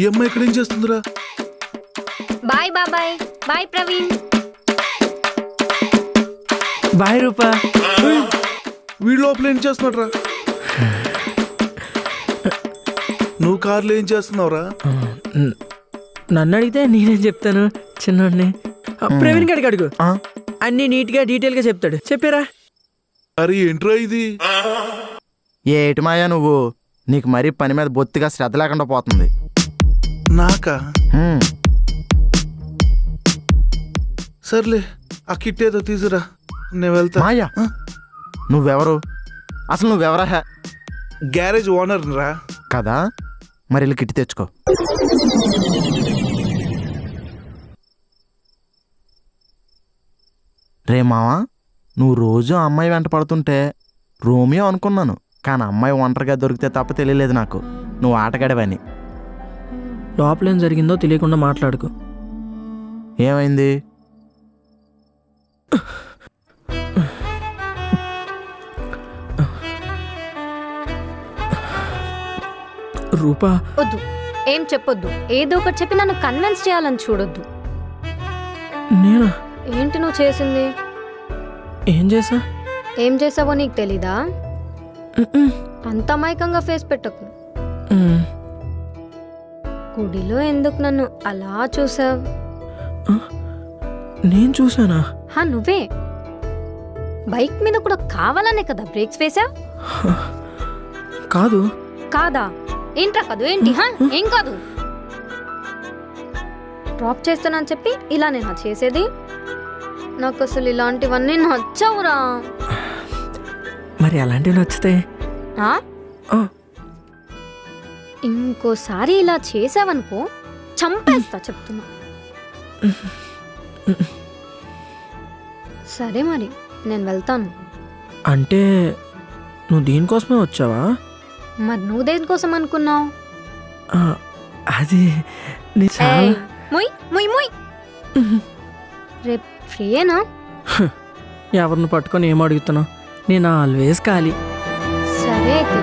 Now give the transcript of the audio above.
ఈ అమ్మాయి ఇక్కడ ఏం చేస్తుందిరా? బాయ్ బాబాయ్, బాయ్ ప్రవీణ్. బాయ్ రూపా. వీడి లోపల ఏం చేస్తున్నాడు రా? నువ్వు కార్లో ఏం చేస్తున్నావురా? నన్ను అడిగితే నేనేం చెప్తాను చిన్నోడిని. ప్రవీణ్ గడికి అడుగు, అన్ని నీట్గా డీటెయిల్గా చెప్తాడు. చెప్పారా? అరే ఏంట్రా ఇది? ఏటి మాయా నువ్వు, నీకు మరీ పని మీద బొత్తిగా శ్రద్ధ లేకుండా పోతుంది. నాకా? సర్లే, ఆ కిట్ ఏదో తీసురా, నేను వెళ్తా. మాయా నువ్వెవరు అసలు? నువ్వెవరా? గ్యారేజ్ ఓనర్ రా. కదా, మరి వెళ్ళి కిట్టి తెచ్చుకో. రే మావా, నువ్వు రోజు అమ్మాయి వెంట పడుతుంటే రోమియో అనుకున్నాను, కానీ అమ్మాయి ఒంటరిగా దొరికితే తప్ప తెలియలేదు నాకు నువ్వు ఆటగాడవని. లోపల ఏం జరిగిందో తెలియకుండా మాట్లాడుకో. ఏమైంది? రూపా వద్దు, ఏం చెప్పొద్దు. ఏదో ఒకటి చెప్పి నన్ను కన్విన్స్ చేయాలని చూడొద్దు. నేనా? ఏంటి నువ్వు చేసింది? ఏం చేసా? ఏం చేసావో నీకు తెలీదా? అంత అమాయకంగా ఫేస్ పెట్టకు. గుడిలో ఎందుకు నన్ను అలా చూసావు? నేను చూసానా? నువ్వే బైక్ మీద కూడా కావాలనే కదా బ్రేక్స్ వేసావు? కాదు. కాదా? ఏంట్రా కాదు? ఏంటి? ఏం కాదు. డ్రాప్ చేస్తానని చెప్పి ఇలా నేను చేసేది? నాకు అసలు ఇలాంటివన్నీ నచ్చవురా. మరి అలాంటివి నచ్చితే ఇంకోసారి ఇలా చేసావనుకో చంపేస్తా, చెప్తున్నా. సరే మరి నేను వెళ్తాను. అంటే నువ్వు దీనికోసమే వచ్చావా? మరి నువ్వు దేనికోసం అనుకున్నావు? అది రేపు ఫ్రీయేనా? ఎవరిని పట్టుకొని ఏం అడుగుతున్నావు? నేను ఆల్వేస్ ఖాళీ. సరే అయితే